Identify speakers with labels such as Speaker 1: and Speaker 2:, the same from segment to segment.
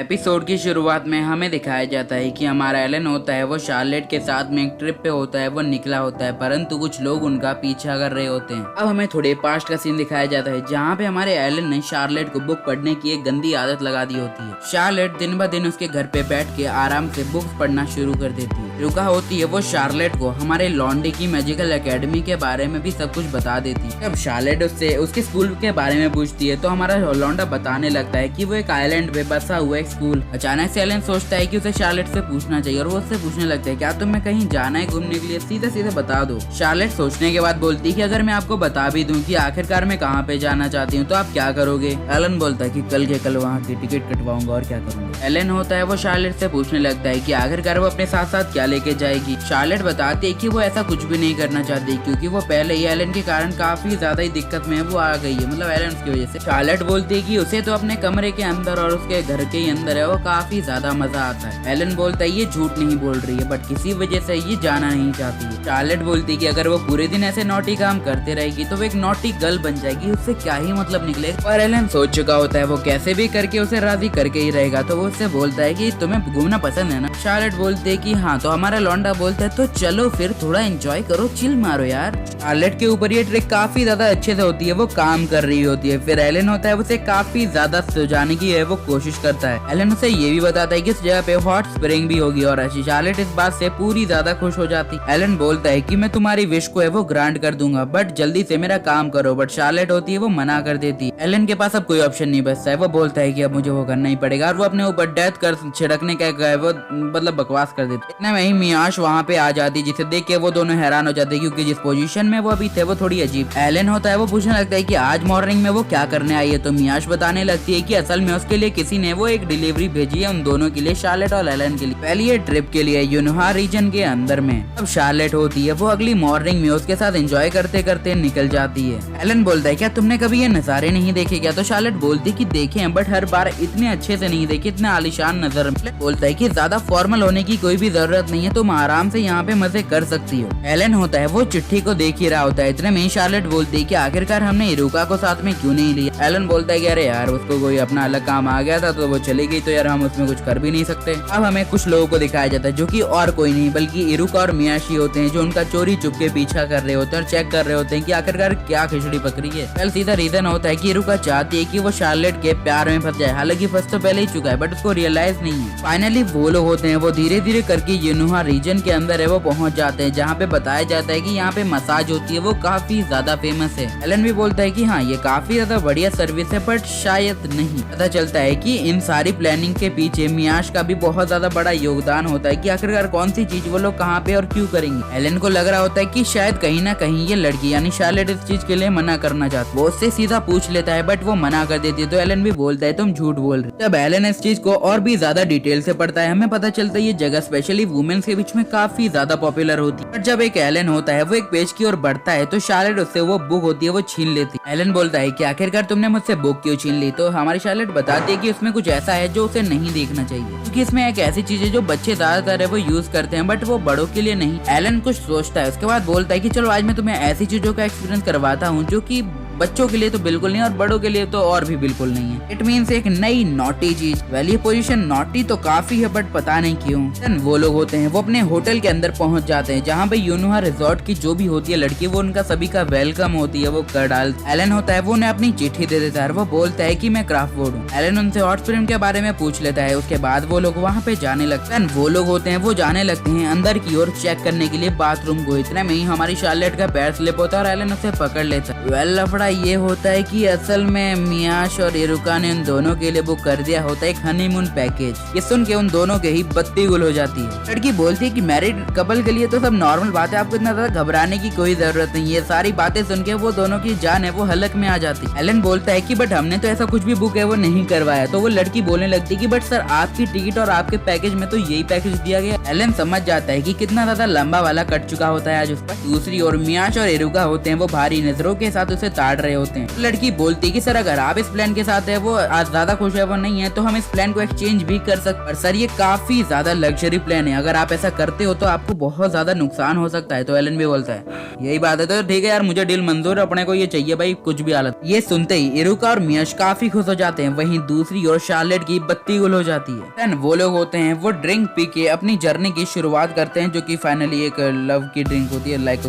Speaker 1: Episode की शुरुआत में हमें दिखाया जाता है कि हमारा एलन होता है वो शार्लेट के साथ में एक ट्रिप पे होता है, वो निकला होता है परंतु कुछ लोग उनका पीछा कर रहे होते हैं। अब हमें थोड़े पास्ट का सीन दिखाया जाता है जहाँ पे हमारे एलन ने शार्लेट को बुक पढ़ने की एक गंदी आदत लगा दी होती है। शार्लेट दिन ब दिन उसके घर पे बैठ के आराम से बुक्स पढ़ना शुरू कर देती है। रुका होती है वो शार्लेट को हमारे लॉन्डे की मैजिकल एकेडमी के बारे में भी सब कुछ बता देती है। जब शार्लेट उससे उसके स्कूल के बारे में पूछती है तो हमारा लॉन्डा बताने लगता है कि वो एक आइलैंड पे बसा हुआ एक स्कूल। अचानक से एलन सोचता है कि उसे शार्लेट से पूछना चाहिए और वो उससे पूछने लगता है क्या तुम्हें कहीं जाना है घूमने के लिए, सीधे सीधे बता दो। शार्लेट सोचने के बाद बोलती है कि अगर मैं आपको बता भी दूं कि आखिरकार मैं कहाँ पे जाना चाहती हूँ तो आप क्या करोगे। एलन बोलता है कि कल के कल वहाँ की टिकट कटवाऊंगा और क्या करूंगा। एलन होता है वो शार्लेट से पूछने लगता है कि आखिरकार वो अपने साथ साथ क्या लेके जाएगी। शार्लेट बताती है कि वो ऐसा कुछ भी नहीं करना चाहती क्योंकि वो पहले ही एलन के कारण काफी ज्यादा ही दिक्कत में वो आ गई है, मतलब एलन की वजह से। शार्लेट बोलती है कि उसे तो अपने कमरे के अंदर और उसके घर के अंदर है वो काफी ज्यादा मजा आता है। एलन बोलता है ये झूठ नहीं बोल रही है बट किसी वजह से ये जाना नहीं चाहती है। शार्लेट बोलती है कि अगर वो पूरे दिन ऐसे नॉटी काम करते रहेगी तो वो एक नॉटी गर्ल बन जाएगी, उससे क्या ही मतलब निकलेगा। पर एलन सोच चुका होता है वो कैसे भी करके उसे राजी करके ही रहेगा, तो वो उससे बोलता है कि तुम्हें घूमना पसंद है ना। शार्लेट बोलती है कि हाँ, तो हमारा लौंडा बोलता है तो चलो फिर थोड़ा एंजॉय करो, चिल मारो यार। शार्लेट के ऊपर ये ट्रिक काफी ज्यादा अच्छे से होती है, वो काम कर रही होती है। फिर एलन होता है उसे काफी ज्यादा सुलझाने की है वो कोशिश करता है। एलन उसे ये भी बताता है कि इस जगह पे हॉट स्प्रिंग भी होगी और शार्लेट इस बात से पूरी ज्यादा खुश हो जाती। एलन बोलता है कि मैं तुम्हारी विश को है वो ग्रांट कर दूंगा बट जल्दी से मेरा काम करो, बट शार्लेट होती है वो मना कर देती है। एलन के पास अब कोई ऑप्शन नहीं बचता है, वो बोलता है कि अब मुझे वो करना ही पड़ेगा और वो अपने ऊपर डेथ कर छिड़कने का वो मतलब बकवास कर देते। इतने में ही मियाश वहाँ पे आ जाती जिसे देख के वो दोनों हैरान हो जाते क्योंकि जिस पोजीशन में वो अभी थे वो थोड़ी अजीब। एलन होता है वो पूछने लगता है कि आज मॉर्निंग में वो क्या करने आई है, तो मियाश बताने लगती है कि असल में उसके लिए किसी ने वो एक डिलीवरी भेजी है उन दोनों के लिए, शार्लेट और एलन के लिए, पहले ये ट्रिप के लिए यूनहा रीजन के अंदर में। अब शार्लेट होती है वो अगली मॉर्निंग में उसके साथ एंजॉय करते करते निकल जाती है। एलन बोलता है क्या तुमने कभी ये नजारे नहीं देखे क्या, तो शार्लेट बोलती कि देखे हैं बट हर बार इतने अच्छे से नहीं देखे, इतने आलिशान नजर। बोलता है कि ज्यादा फॉर्मल होने की कोई भी जरूरत नहीं है, तुम आराम से यहाँ पे मजे कर सकती हो। एलन होता है वो चिट्ठी को देख ही रहा होता है। इतने में शार्लेट बोलती है कि आखिरकार हमने इरुका को साथ में क्यों नहीं लिया। एलन बोलता है कि अरे यार उसको कोई अपना अलग काम आ गया था तो वो चली गई, तो यार हम उसमें कुछ कर भी नहीं सकते। अब हमें कुछ लोगों को दिखाया जाता है जो कि और कोई नहीं बल्कि इरुका और मियाशी होते हैं, जो उनका चोरी चुप के पीछा कर रहे होते हैं और चेक कर रहे होते हैं कि आखिरकार क्या खिचड़ी पकड़ी है। कल सीधा रीजन होता है कि इरुका चाहती है कि वो शार्लेट के प्यार में फंस जाए, हालांकि फंस तो पहले ही चुका है बट उसको रियलाइज नहीं है। फाइनली वो लोग होते हैं वो धीरे धीरे करके यूनहा रीजन के अंदर है वो पहुंच जाते हैं जहाँ पे बताया जाता है कि यहाँ पे मसाज होती है वो काफी ज्यादा फेमस है। एलन भी बोलता है कि हाँ ये काफी ज्यादा बढ़िया सर्विस है बट शायद नहीं। पता चलता है कि इन सारी प्लानिंग के पीछे मियाश का भी बहुत ज्यादा बड़ा योगदान होता है कि आखिरकार कौन सी चीज वो लोग कहाँ पे और क्यों करेंगे। एलन को लग रहा होता है कि शायद कहीं ना कहीं ये लड़की यानी शार्लेट इस चीज के लिए मना करना चाहती, वो उससे सीधा पूछ लेता है बट वो मना कर देती है, तो एलन भी बोलता है तुम झूठ बोल रहे। जब एलन इस चीज को और भी ज्यादा डिटेल से पढ़ता है हमें पता चलता है ये जगह स्पेशली वुमेन्स के बीच में काफी ज्यादा पॉपुलर होती है। जब एक एलन होता है वो एक पेज की ओर बढ़ता है तो शार्लेट उससे वो बुक होती है वो छीन लेती है। एलन बोलता है कि आखिरकार तुमने मुझसे बुक क्यों छीन ली, तो हमारी शार्लेट बताती है कि उसमें कुछ ऐसा है जो उसे नहीं देखना चाहिए क्योंकि इसमें एक ऐसी चीज है जो बच्चे ज्यादातर है वो यूज करते हैं बट वो बड़ों के लिए नहीं। एलन कुछ सोचता है, उसके बाद बोलता है कि चलो आज मैं तुम्हें ऐसी चीजों का एक्सपीरियंस करवाता हूँ जो कि बच्चों के लिए तो बिल्कुल नहीं और बड़ों के लिए तो और भी बिल्कुल नहीं है। इट मीन्स एक नई नॉटी चीज। वेल ये पोजीशन नॉटी तो काफी है बट पता नहीं क्यों। देन वो लोग होते हैं वो अपने होटल के अंदर पहुंच जाते हैं जहाँ पे यूनहा रिजॉर्ट की जो भी होती है लड़की वो उनका सभी का वेलकम होती है वो कर डाल। एलन होता है वो उन्हें अपनी चिट्ठी दे देता है, वो बोलता है कि मैं क्राफ्टवुड हूँ। एलन उनसे हॉट स्प्रिंग के बारे में पूछ लेता है, उसके बाद वो लोग वहाँ पे जाने लगते हैं। वो लोग होते हैं वो जाने लगते हैं अंदर की ओर चेक करने के लिए बाथरूम को। इतने में ही हमारी शार्लेट का पैर स्लिप होता है और एलन उसे पकड़ लेता है। वेल लफड़ा ये होता है कि असल में मियाश और इरुका ने उन दोनों के लिए बुक कर दिया होता है एक हनीमून पैकेज। ये सुन के उन दोनों के ही बत्ती गुल हो जाती है। लड़की बोलती है कि मैरिड कपल के लिए तो सब नॉर्मल बात है, आपको इतना ज्यादा घबराने की कोई जरूरत नहीं है। सारी बातें सुन के वो दोनों की जान है वो हलक में आ जाती है। एलन बोलता है कि बट हमने तो ऐसा कुछ भी बुक है वो नहीं करवाया, तो वो लड़की बोलने लगती है कि बट सर आपकी टिकट और आपके पैकेज में तो यही पैकेज दिया गया। एलन समझ जाता है कि कितना ज्यादा लंबा वाला कट चुका होता है आज उस पर। दूसरी ओर मियाश और इरुका होते हैं वो भारी नजरों के साथ उसे ताड़ रहे होते हैं। लड़की बोलती है कि सर अगर आप इस प्लान के साथ है वो आज ज्यादा खुश है वो नहीं है तो हम इस प्लान को एक्सचेंज भी कर सकते हैं। सर ये काफी ज्यादा लग्जरी प्लान है, अगर आप ऐसा करते हो तो आपको बहुत ज्यादा नुकसान हो सकता है। तो एलन भी बोलता है यही बात है तो ठीक है यार, मुझे डील मंजूर, अपने को ये चाहिए भाई कुछ भी हालत। ये सुनते ही इरुका और मियाश काफी खुश हो जाते हैं। वहीं दूसरी ओर शार्लेट की बत्ती गुल हो जाती है। देन वो लोग होते हैं वो ड्रिंक पी के अपनी जर्नी की शुरुआत करते हैं, जो कि फाइनली एक लव की ड्रिंक होती है, लाइक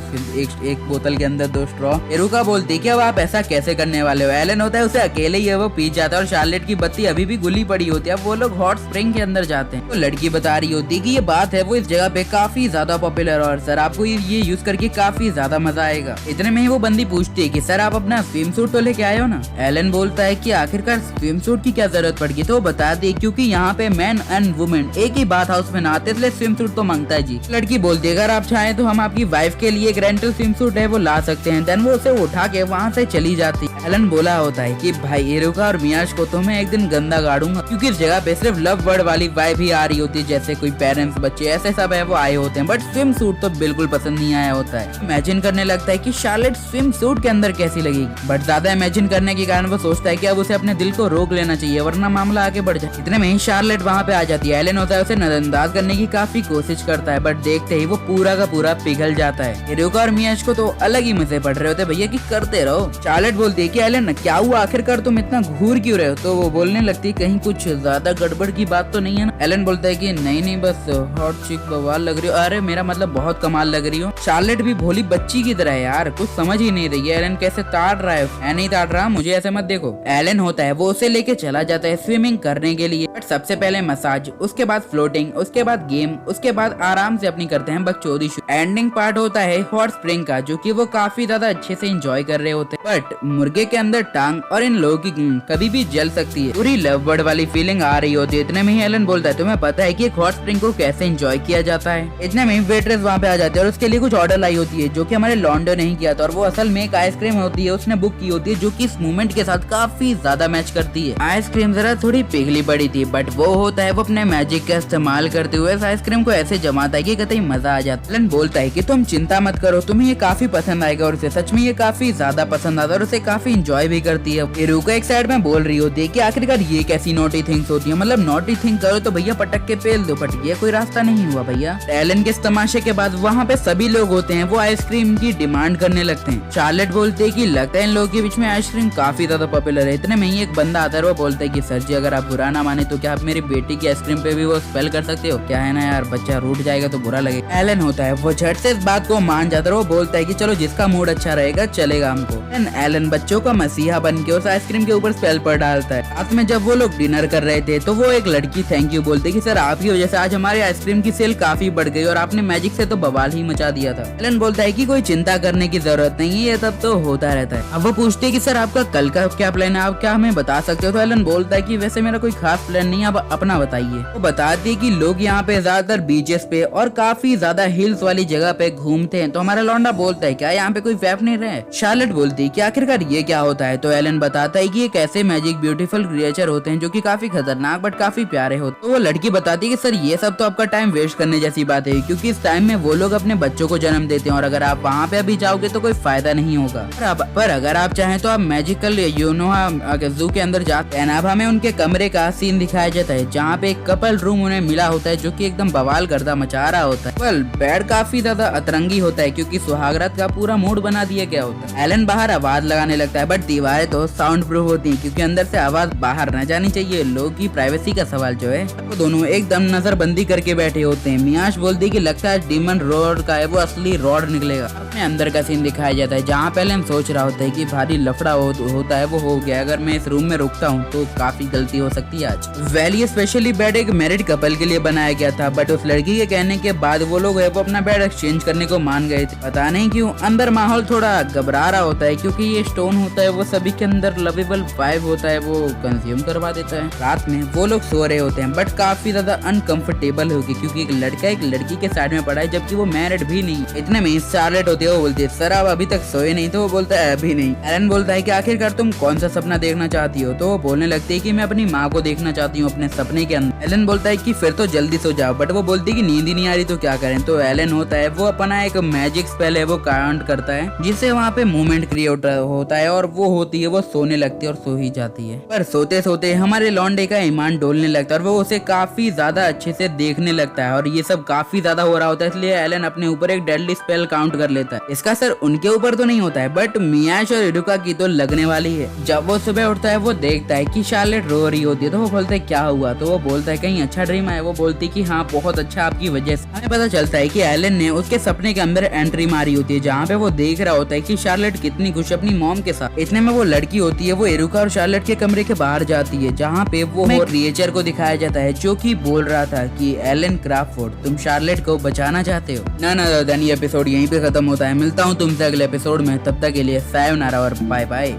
Speaker 1: एक बोतल के अंदर 2 स्ट्रॉ। इरुका बोलती है कि अब आप ऐसा कैसे करने वाले हो। एलन होता है उसे अकेले ही है वो पी जाता है और शार्लेट की बत्ती अभी भी गुली पड़ी होती है। अब वो लोग हॉट स्प्रिंग के अंदर जाते हैं तो लड़की बता रही होती है कि ये बात है वो इस जगह पे काफी ज्यादा पॉपुलर और सर आपको ये यूज करके काफी ज्यादा मजा आएगा। इतने में ही वो बंदी पूछती है कि सर आप अपना स्विम सूट तो लेके आए हो ना। एलन बोलता है कि आखिरकार स्विम सूट की क्या जरूरत पड़ गई, तो वो बता दी क्योंकि यहाँ पे मैन एंड वुमेन एक ही बात हाउस में नहाते इसलिए स्विम सूट तो मांगता है जी। लड़की बोलती है अगर आप चाहें तो हम आपकी वाइफ के लिए एक रेंटल स्विम सूट है वो ला सकते हैं। देन वो उसे उठा के वहाँ से चली जाती है। एलन बोला होता है कि भाई इरुका और मियाश को तो मैं एक दिन गंदा गाड़ूंगा, क्योंकि इस जगह पे सिर्फ लव वर्ड वाली वाइफ ही आ रही होती है, जैसे कोई पेरेंट्स बच्चे ऐसे सब है वो आए होते हैं, बट स्विम सूट तो बिल्कुल पसंद नहीं आया होता है। इमेजिन करने लगता है कि शार्लेट स्विम सूट के अंदर कैसी लगेगी, बट ज्यादा इमेजिन करने के कारण वो सोचता है कि अब उसे अपने दिल को रोक लेना चाहिए वरना मामला आगे बढ़ जाए। इतने में ही शार्लेट वहाँ पे आ जाती है। एलन होता है उसे नजरअंदाज करने की काफी कोशिश करता है, बट देखते ही वो पूरा का पूरा पिघल जाता है। इरुका और मियाश को तो अलग ही मजे पड़ रहे होते भैया कि करते रहो। शार्लेट बोलती है कि एलन क्या हुआ, आखिरकार तुम इतना घूर क्यों रहे हो। तो वो बोलने लगती है कहीं कुछ ज्यादा गड़बड़ की बात तो नहीं है ना। एलन बोलता है कि नहीं बस हॉट चिक बवाल लग रही हो, अरे मेरा मतलब बहुत कमाल लग रही हो। शार्लेट भी भोली बच्ची की तरह है यार, कुछ समझ ही नहीं रही है एलन कैसे ताड़ रहा है। मैं नहीं ताड़ रहा, मुझे ऐसे मत देखो। एलन होता है वो उसे लेके चला जाता है स्विमिंग करने के लिए, बट सबसे पहले मसाज, उसके बाद फ्लोटिंग, उसके बाद गेम, उसके बाद आराम से अपनी करते हैं बकचोदी। एंडिंग पार्ट होता है हॉट स्प्रिंग का, जो कि वो काफी ज्यादा अच्छे से एंजॉय कर रहे होते हैं। बट मुर्गे के अंदर टांग और इन लोगों की कभी भी जल सकती है, पूरी लव बर्ड वाली फीलिंग आ रही होती है। इतने में ही एलन बोलता है तुम्हें पता है कि एक हॉट स्प्रिंग को कैसे एंजॉय किया जाता है। इतने में ही वेट्रेस वहाँ पे आ जाती है और उसके लिए कुछ ऑर्डर लाई होती है जो कि हमारे लॉन्डो नहीं किया था, और वो असल में एक आइसक्रीम होती है उसने बुक की होती है, जो कि इस मूवमेंट के साथ काफी ज्यादा मैच करती है। आइसक्रीम जरा थोड़ी पिघली पड़ी थी, बट वो होता है वो अपने मैजिक का इस्तेमाल करते हुए इस आइसक्रीम को ऐसे जमाता है कि कतई मजा आ जाता है। एलन बोलता है कि तुम चिंता मत करो, तुम्हें ये काफी पसंद आएगा, और उसे सच में ये काफी ज्यादा पसंद आता है और उसे काफी इंजॉय भी करती है। इरुका एक साइड में बोल रही होती है कि आखिरकार ये कैसी नॉटी थिंग्स होती है, मतलब नॉटी थिंग करो तो भैया पटक के पेल दो, बट ये कोई रास्ता नहीं हुआ भैया। एलन के इस तमाशे के बाद वहाँ पे सभी लोग होते हैं वो आइसक्रीम की डिमांड करने लगते हैं। शार्लेट बोलते है कि लगता है इन लोगों के बीच में आइसक्रीम काफी ज्यादा पॉपुलर है। इतने में ही एक बंदा आता है वो बोलता है कि सर जी अगर आप बुरा ना माने तो क्या आप मेरी बेटी की आइसक्रीम पे भी वो स्पेल कर सकते हो, क्या है ना यार बच्चा रूठ जाएगा तो बुरा लगेगा। एलन होता है वो झट से इस बात को मान जाता है, वो बोलता है कि चलो जिसका मूड अच्छा रहेगा चलेगा हमको। एलन बच्चों का मसीहा बन के उस आइसक्रीम के ऊपर स्पेल पर डालता है। रात में जब वो लोग डिनर कर रहे थे तो वो एक लड़की थैंक यू बोलते कि सर आपकी वजह से आज हमारे आइसक्रीम की सेल काफी बढ़ गई और आपने मैजिक से तो बवाल ही मचा दिया था। एलन बोलता है कि कोई चिंता करने की जरूरत नहीं है, ये तब तो होता रहता है। अब वो पूछते है कि सर आपका कल का क्या प्लान है, आप क्या हमें बता सकते हो। तो एलन बोलता है कि वैसे मेरा कोई खास प्लान नहीं है, आप अपना बताइए। वो बताते है कि लोग यहाँ पे ज्यादातर बीचेस पे और काफी ज्यादा हिल्स वाली जगह पे घूमते हैं। तो हमारा लौंडा बोलता है क्या यहाँ पे कोई वैफ नहीं रहे। शार्लेट बोलती है कि आखिरकार ये क्या होता है। तो एलन बताता है कि एक ऐसे मैजिक ब्यूटीफुल क्रिएचर होते हैं जो कि काफी खतरनाक बट काफी प्यारे होते। तो वो लड़की बताती है कि सर ये सब तो आपका टाइम वेस्ट करने जैसी बात है, क्योंकि इस टाइम में वो लोग अपने बच्चों को जन्म देते हैं और अगर आप वहाँ पे अभी जाओगे तो कोई फायदा नहीं होगा। पर अगर आप चाहें तो आप मैजिकल यूनोहा जू के अंदर जाते हैं। अब हमें उनके कमरे का सीन दिखाया जाता है जहाँ पे एक कपल रूम उन्हें मिला होता है जो कि एकदम बवाल गर्दा मचा रहा होता है। वेल बेड काफी ज्यादा अतरंगी होता है क्योंकि सुहागरात का पूरा मूड बना दिया गया होता है। एलन बाहर आवाज लगाने लगता है, बट दीवारें तो साउंड प्रूफ होती है क्योंकि अंदर से आवाज बाहर न जानी चाहिए। लोगों की प्राइवेसी का सवाल जो है, वो दोनों एकदम नजरबंदी करके बैठे होते हैं। मियाश बोलती है कि लगता है डीमन रॉड का है वो असली रॉड निकलेगा। अपने अंदर का सीन दिखाया जाता है जहाँ पहले हम सोच रहा होता है कि भारी लफड़ा होता है वो हो गया, अगर मैं इस रूम में रुकता हूँ तो काफी गलती हो सकती है आज। वैली स्पेशली बेड एक मैरिड कपल के लिए बनाया गया था, बट उस लड़की के कहने के बाद वो लोग है वो अपना बेड एक्सचेंज करने को मान गए थे। पता नहीं क्यों अंदर माहौल थोड़ा घबरा रहा होता है क्योंकि ये स्टोन होता है वो सभी के अंदर लवेबल वाइब होता है वो कंज्यूम करवा देता है। रात में वो लोग सो रहे होते हैं बट काफी ज्यादा अनकंफर्टेबल होगी क्योंकि एक लड़का एक लड़की के साइड में पड़ा है जबकि वो मैरिड भी नहीं। इतने में शार्लेट होती है, वो बोलती है सर आप अभी तक सोए नहीं। तो वो बोलता है अभी नहीं। एलन बोलता है कि आखिरकार तुम कौन सा सपना देखना चाहती हो। तो वो बोलने लगती है कि मैं अपनी माँ को देखना चाहती हूँ अपने सपने के अंदर। एलन बोलता है कि फिर तो जल्दी सो जाओ, बट वो बोलती है कि नींद ही नहीं आ रही तो क्या करें। तो एलन होता है वो अपना एक मैजिक स्पेल है वो काउंट करता है जिससे वहाँ पे मूवमेंट क्रिएट होता है और वो होती है वो सोने लगती है और सो ही जाती है। पर सोते सोते हमारे लॉन्डे का ईमान डोलने लगता है और वो उसे काफी ज्यादा अच्छे से देखने लगता है और ये सब काफी ज्यादा हो रहा होता है, इसलिए एलन अपने ऊपर एक डेडली स्पेल काउंट कर लेता है। इसका असर उनके ऊपर तो नहीं होता है बट मियाश और इरुका की तो लगने वाली है। जब वो सुबह उठता है वो देखता है कि शार्लेट रो रही होती है, तो वो बोलता है क्या हुआ, तो वो बोलता है कहीं अच्छा ड्रीम आया। वो बोलती है कि हाँ बहुत अच्छा, आपकी वजह से। हमें पता चलता है कि एलन ने उसके सपने के अंदर एंट्री मारी होती है, जहाँ पे वो देख रहा होता है कि शार्लेट कितनी खुश अपनी मॉम के साथ। इतने में वो लड़की होती है, वो इरुका और शार्लेट के कमरे के बाहर जाती है, जहाँ पे वो क्रिएचर को दिखाया जाता है जो कि बोल रहा था कि एलन क्रॉफोर्ड तुम शार्लेट को बचाना चाहते हो ना। देन ये एपिसोड यहीं पे खत्म होता है। मिलता हूँ तुमसे अगले एपिसोड में, तब तक के लिए सायोनारा और बाय बाय।